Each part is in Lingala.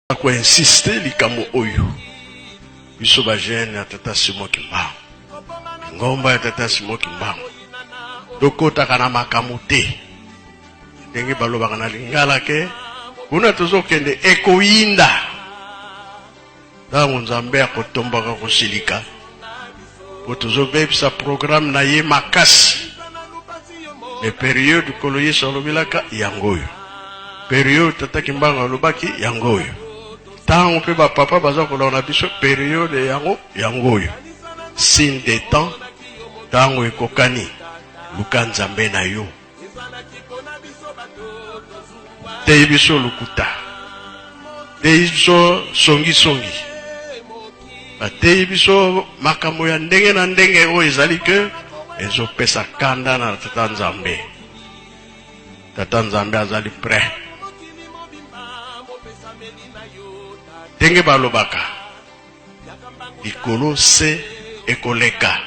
Ako insiste likambo oyo. Biso ba jeune ya tata Simon Kimbangu. Ngomba ya tata Simon Kimbangu. Dokota kana makamu te. Ndenge balobaka na lingala ke kuna tozokende ekoyinda. Ntango Nzambe akotombaka kosilika. Po tozobebisa programme na ye makasi. Me période kolo Yesu alobelaka yangoyo. Période tata Kimbangu alobaki yangoyo. Tant pe ba papa baza kolona biso période yangoyo. Signe des temps tango ekokani luka Nzambe na yo. Te biso lukuta. Te biso songi. Te biso makambo ya ndenge na ndenge o ezali ke ezo pesa kanda na tata Nzambe. Tata Nzambe azali prêt. Tenge balobaka ikolo se ekoleka.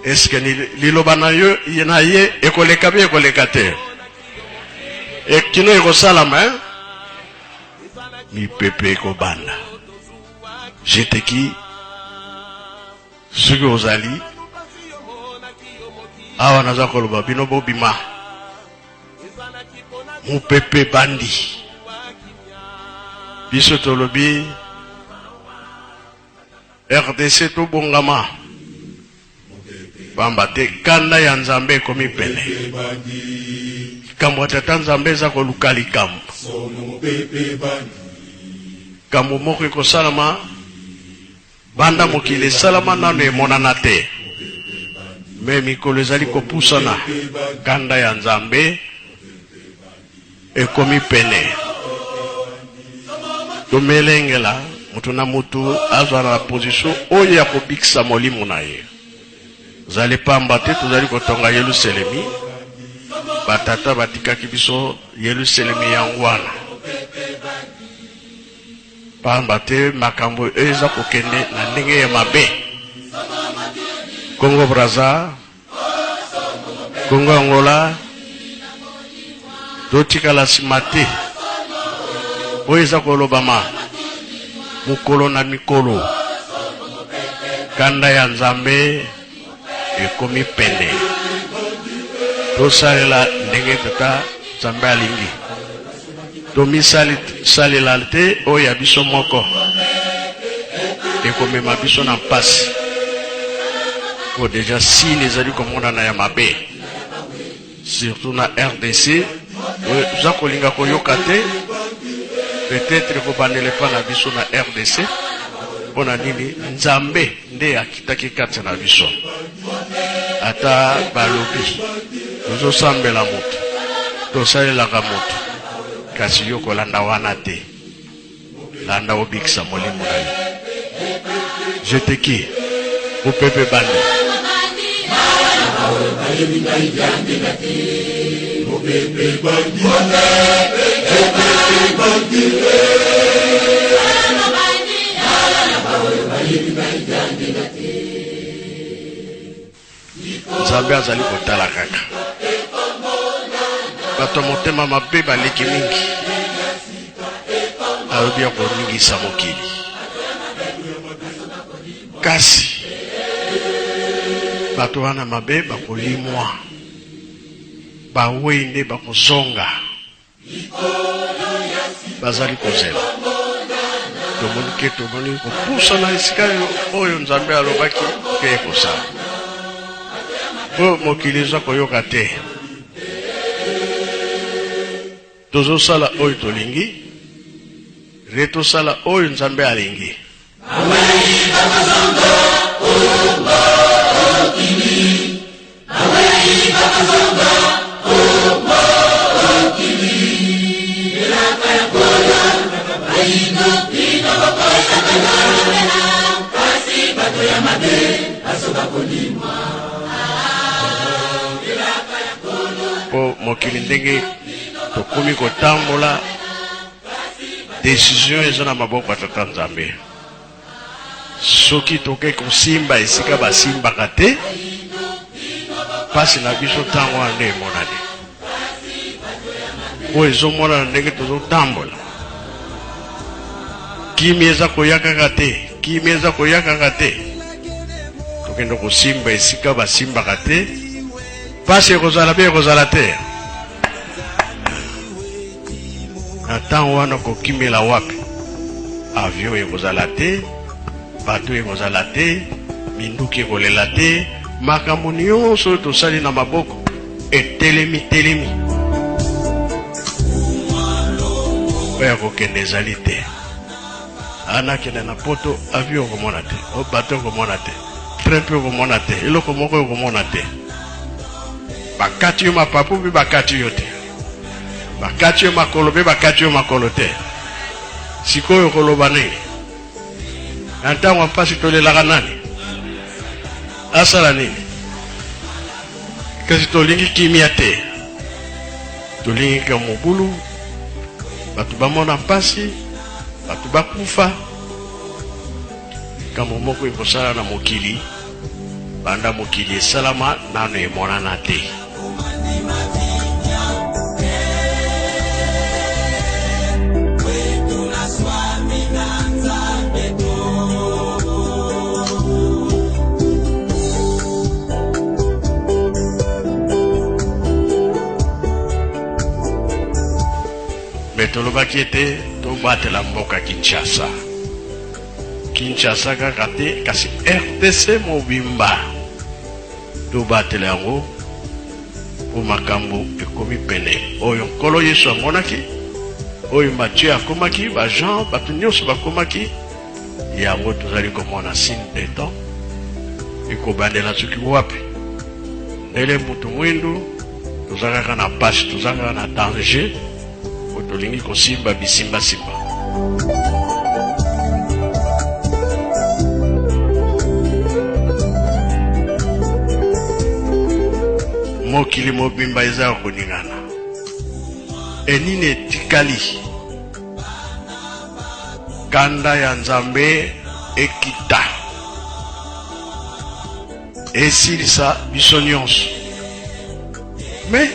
Est-ce que liloba na yo na ye ekoleka bi ekoleka te? Ekino ekosalama mi pepe ekobanda. Jeteki suki ozali awa naza koloba bino bobima mu pepe bandi. Biso tolobi RDC to bongama bamba te kanda ya Nzambe komi pele kambo tata Nzambe za koluka likambo kambo moko ekosalama banda mokili salama nano emonana te me mikolo ezali kopusana kanda ya Nzambe ekomi pene. Tomelengela mutu na mutu azwa na position oyo ya kobikisa molimo na ye. Zali pamba te tozali kotonga Yerusalemi. Batata batikaki biso Yerusalemi yango wana. Pamba te makambo eza kokende na ndenge ya mabe. Congo Brazza, Congo Angola, totikala simate. Oeza kolobama mukolo na mikolo kanda ya Nzambe ekomi pene. Tosalela ndenge tata Nzambe alingi. Tomisalela te oya biso moko ekomema biso na mpasi. Po deja si nezali komonana ya mabe surtout na RDC oza kolinga koyoka te. Peut-être que bandele pa na biso na RDC pona nini Nzambe nde akitaki kati na biso ata balobi tozo sambela moto tosalelaka moto kasi yo kolanda wana te landa obikisa molimo na yo. Je te qui au pepe bande Nzambe azali kotala kaka bato motema mabe baleki mingi alobi ya koningisa mokili kasi bato wana mabe bakolimwa bawei nde bakozonga bazali kozela tomoni kopusa na esika oyo Nzambe alobaki ke ekosala po mokili eza koyoka te. Tozosala oyo tolingi retosala oyo Nzambe alingi. Po mokili ndenge tokomi kotambola décision eza na maboko ya tata Nzambe. Soki toke kosimba esika basimbaka te pasi na biso tango ande emonani oyo ezomona ndenge tozotambola kimeza koyaka te, kimeza koyaka te. Tokendo ko simba esika ba simba kate. Pasi kozala be kozala te. Atan wana ko kimela wapi? Avion ekozala te, bateau ekozala te, minduki ekolela te, makambo nyonso tosali na maboko etelemi. Oya kokende ezali te. Anakende na poto, avion okomona te, bateau okomona te, train pe okomona te, eloko moko okomona te. Bakati yo mapapu pe bakati yo te. Bakati yo makolo pe bakati yo makolo te. Sikoyo koloba nini? Ntango mpasi tolelaka nani? Asala nini? Kasi tolingi kimia te. Tolingi ka mobulu. Batu bamona mpasi. Batu bakufa. Kamo moko ekosala na mokili. Banda mokili esalama nano emonana te. Betoloba kiete to batela mboka Kinshasa. Kinshasa kakate kasi RTC mobimba. To batela yango po makambo ekomi pene. Oyo nkolo Yesu amonaki. Oyo Mathieu akomaki, ba Jean, batu nyonso bakomaki. Yango tozali komona signe de temps. Ekobandela soki wapi. Ndele mutu mwindu tozalaka na pasi, tozalaka na danger. Tolingi kosimba bisimba simba. Mokili mobimba eza koningana. Enine etikali. Kanda ya Nzambe ekita. Esilisa biso nyonso. Mais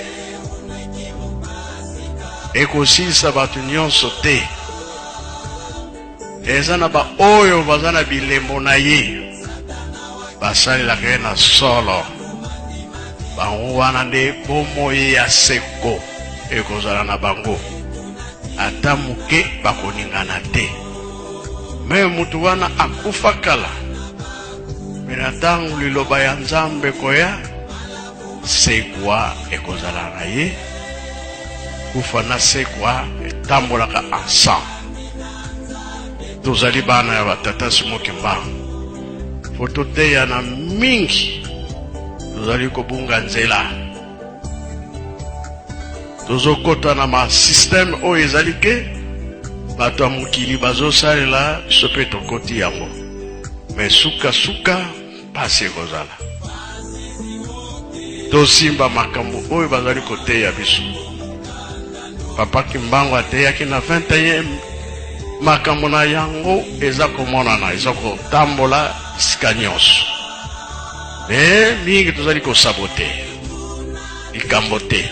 ekosilisa batu nyonso te. Eza na ba oyo bazana bilembo na ye. Basalelaka ye na solo. Bango wana nde bomoi ya seko ekozala na bango. Ata muke bakoningana te. Me mutu wana akufa kala. Mena tangu liloba ya Nzambe koya, sekwa ekozala na ye. Kufana sekwa etambolaka ensemble. Tozali bana ya batata simoki mbangu. Foto te ya na mingi. Tozali kobunga nzela. Tozokota na ma système oyo ezali ke bato ya mokili bazosalela biso mpe tokoti yango. Me suka pasi ekozala. Tosimba makambo oyo bazali koteya biso. Papa Kimbangu ateyaki na 21 makambo na yango eza komonana, eza kotambola sika nyonso. Me mingi tozali kosabote likambo te.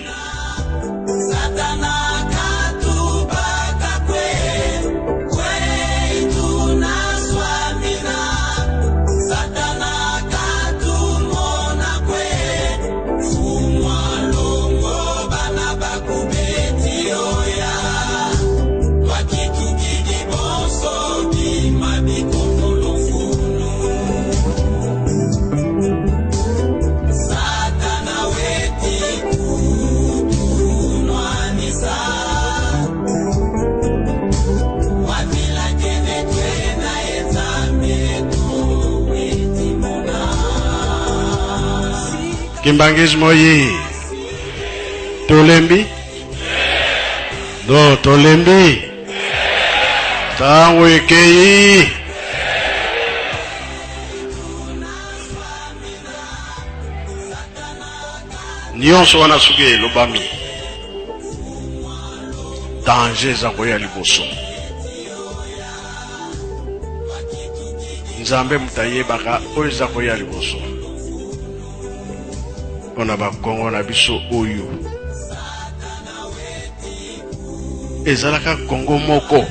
Kimbangismo yi tolembi do tolembi tango ekei nyonso wana suki elobami danger za koya liboso. Nzambe mutayebaka oyo za koya liboso. On a bakongo na biso oyo ezalaka Kongo moko.